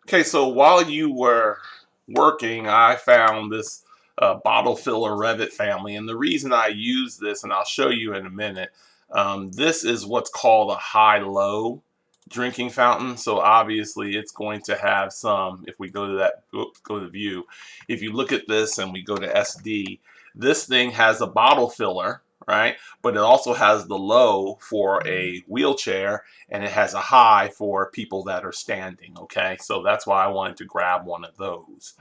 Okay, so while you were working, I found this bottle filler Revit family, and the reason I use this, and I'll show you in a minute, this is what's called a high-low drinking fountain. So obviously, it's going to have some. If we go to that, oops, go to view. If you look at this and we go to SD, this thing has a bottle filler, right? But it also has the low for a wheelchair, and it has a high for people that are standing. Okay, so that's why I wanted to grab one of those.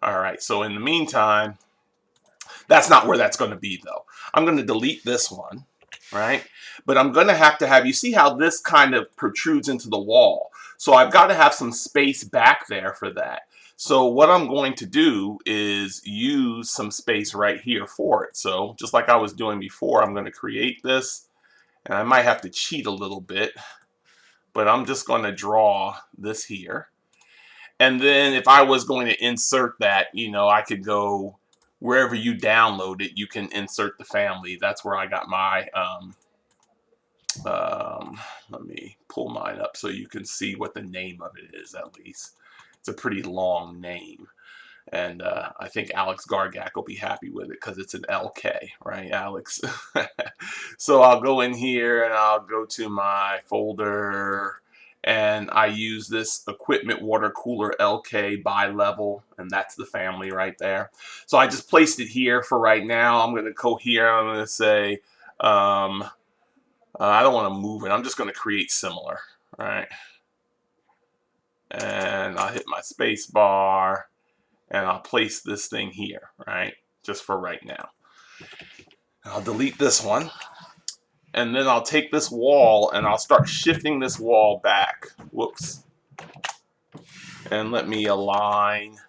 All right, so in the meantime, that's not where that's going to be though. I'm going to delete this one, right? But I'm going to have, you see how this kind of protrudes into the wall. So I've got to have some space back there for that. So what I'm going to do is use some space right here for it. So just like I was doing before, I'm going to create this, and I might have to cheat a little bit, but I'm just going to draw this here. And then if I was going to insert that, I could go wherever you download it, you can insert the family. That's where I got my, let me pull mine up so you can see what the name of it is at least. It's a pretty long name. And I think Alex Gargak will be happy with it because it's an LK, right, Alex? So I'll go in here and I'll go to my folder, and I use this equipment water cooler LK bi-level, and that's the family right there. So I just placed it here for right now. I'm going to go here. I'm going to say, I don't want to move it. I'm just going to create similar, right? And I'll hit my space bar, and I'll place this thing here, right? Just for right now. I'll delete this one, and then I'll take this wall and I'll start shifting this wall back. Whoops. And let me align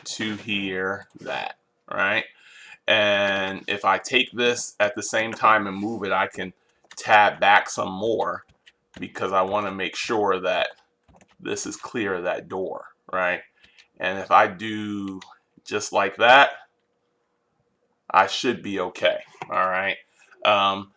to here, that, right? And if I take this at the same time and move it, I can tab back some more because I want to make sure that this is clear of that door, right? And if I do just like that, I should be okay. All right. Um,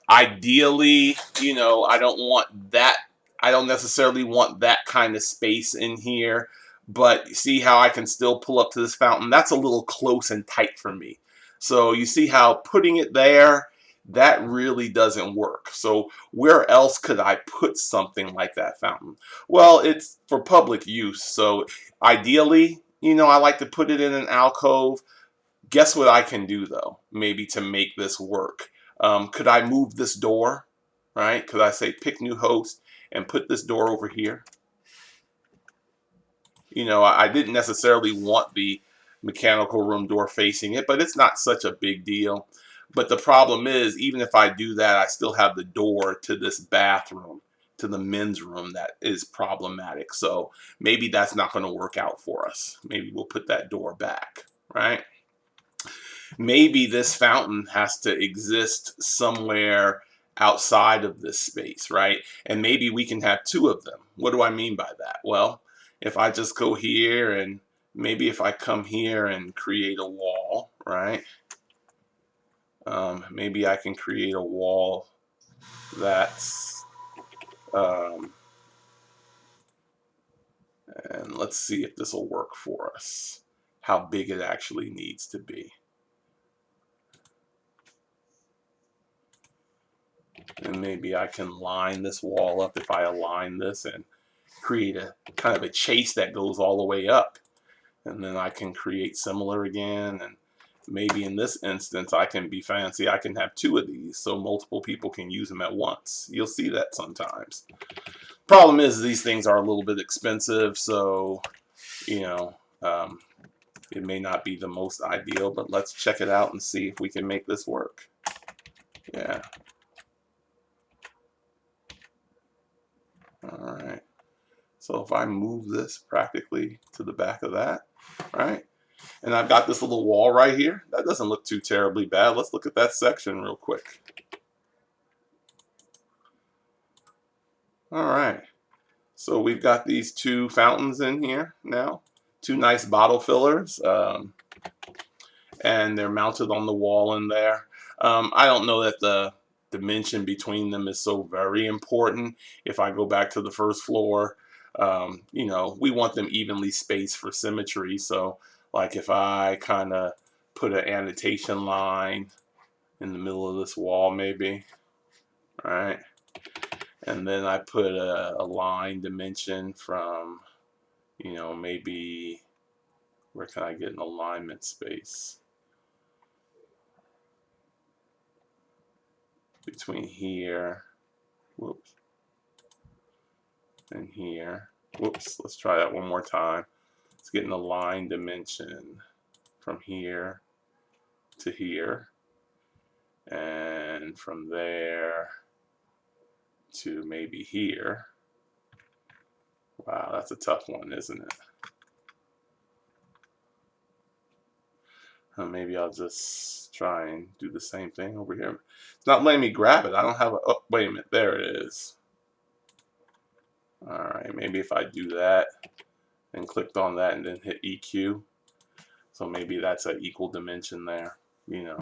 Ideally, I don't want that. I don't necessarily want that kind of space in here. But see how I can still pull up to this fountain? That's a little close and tight for me. So you see how putting it there, that really doesn't work. So where else could I put something like that fountain? Well, it's for public use. So ideally, I like to put it in an alcove. Guess what I can do though, maybe to make this work? Could I move this door, right? Could I say pick new host and put this door over here? I didn't necessarily want the mechanical room door facing it, but it's not such a big deal. But the problem is, even if I do that, I still have the door to this bathroom, to the men's room, that is problematic. So maybe that's not going to work out for us. Maybe we'll put that door back, right? Maybe this fountain has to exist somewhere outside of this space, right? And maybe we can have two of them. What do I mean by that? Well, if I just go here, and maybe if I come here and create a wall, right? Maybe I can create a wall that's, and let's see if this will work for us, how big it actually needs to be. And maybe I can line this wall up if I align this and create a kind of a chase that goes all the way up. And then I can create similar again, and maybe in this instance I can be fancy. I can have two of these so multiple people can use them at once. You'll see that sometimes. Problem is these things are a little bit expensive, so it may not be the most ideal, but let's check it out and see if we can make this work. Yeah. All right. So if I move this practically to the back of that, right? And I've got this little wall right here. That doesn't look too terribly bad. Let's look at that section real quick. All right. So we've got these two fountains in here now. Two nice bottle fillers. And they're mounted on the wall in there. I don't know that the dimension between them is so very important. If I go back to the first floor, You know, we want them evenly spaced for symmetry. So like if I kind of put an annotation line in the middle of this wall maybe, right? And then I put a line dimension from, you know, maybe, where can I get an alignment space? Between here, whoops, and here. Whoops, let's try that one more time. Let's get an align dimension from here to here, and from there to maybe here. Wow, that's a tough one, isn't it? Maybe I'll just try and do the same thing over here. It's not letting me grab it. I don't have a, oh, wait a minute, there it is. All right, maybe if I do that and clicked on that and then hit EQ, so maybe that's an equal dimension there, you know.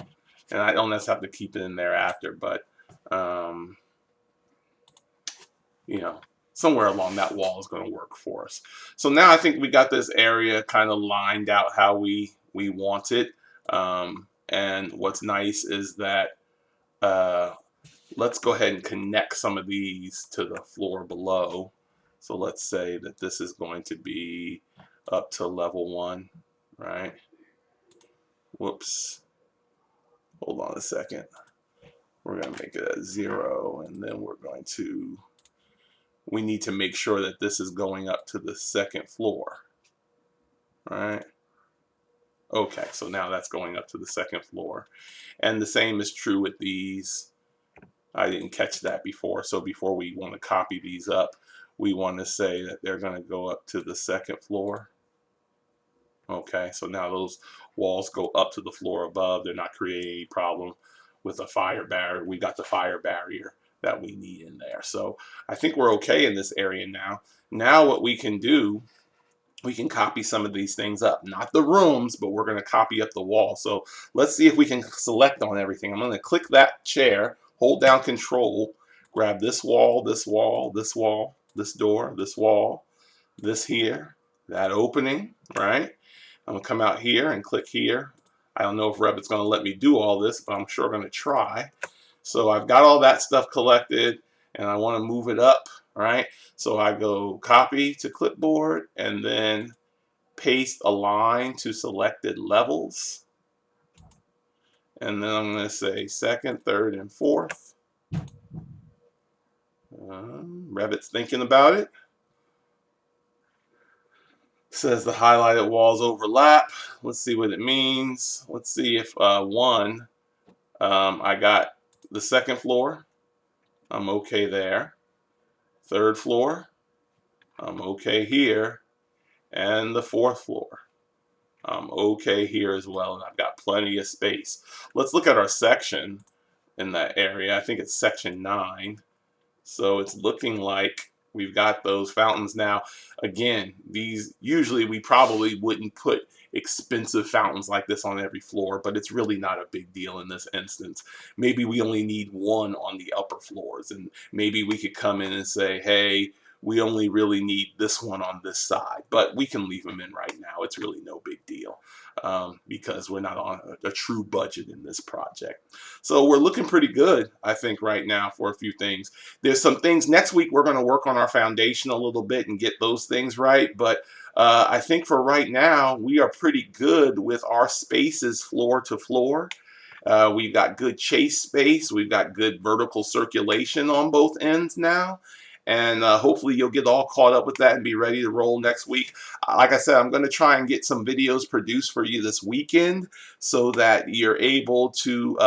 And I don't necessarily have to keep it in there after, but you know, somewhere along that wall is going to work for us. So now I think we got this area kind of lined out how we want it. And what's nice is that let's go ahead and connect some of these to the floor below. So let's say that this is going to be up to level 1, right? Whoops. Hold on a second. We're going to make it at 0, and then we're going to, we need to make sure that this is going up to the 2nd floor, right? Okay, so now that's going up to the 2nd floor. And the same is true with these. I didn't catch that before, so before we want to copy these up, we want to say that they're going to go up to the 2nd floor. Okay, so now those walls go up to the floor above. They're not creating any problem with a fire barrier. We got the fire barrier that we need in there. So I think we're okay in this area now. Now what we can do, we can copy some of these things up. Not the rooms, but we're going to copy up the wall. So let's see if we can select on everything. I'm going to click that chair, hold down Control, grab this wall, this wall, this wall, this door, this wall, this here, that opening, right? I'm going to come out here and click here. I don't know if Revit's going to let me do all this, but I'm sure going to try. So I've got all that stuff collected, and I want to move it up, right? So I go copy to clipboard, and then paste a line to selected levels. And then I'm going to say 2nd, 3rd, and 4th. Revit's thinking about it. Says the highlighted walls overlap. Let's see what it means. Let's see if 1, I got the 2nd floor. I'm okay there. 3rd floor, I'm okay here. And the 4th floor, I'm okay here as well. And I've got plenty of space. Let's look at our section in that area. I think it's section 9. So it's looking like we've got those fountains now. Again, these usually we probably wouldn't put expensive fountains like this on every floor, but it's really not a big deal in this instance. Maybe we only need 1 on the upper floors, and maybe we could come in and say, hey, we only really need this one on this side, but we can leave them in right now. It's really no big deal because we're not on a true budget in this project. So we're looking pretty good, I think, right now for a few things. There's some things next week we're going to work on our foundation a little bit and get those things right, but I think for right now we are pretty good with our spaces floor to floor. We've got good chase space. We've got good vertical circulation on both ends now. And hopefully you'll get all caught up with that and be ready to roll next week. Like I said, I'm going to try and get some videos produced for you this weekend so that you're able to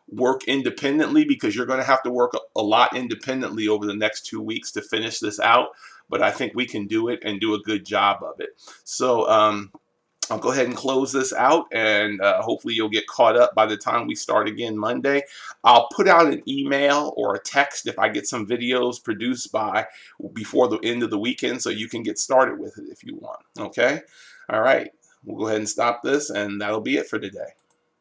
work independently, because you're going to have to work a lot independently over the next 2 weeks to finish this out. But I think we can do it and do a good job of it. So I'll go ahead and close this out, and hopefully you'll get caught up by the time we start again Monday. I'll put out an email or a text if I get some videos produced by before the end of the weekend, so you can get started with it if you want. Okay? All right. We'll go ahead and stop this, and that'll be it for today.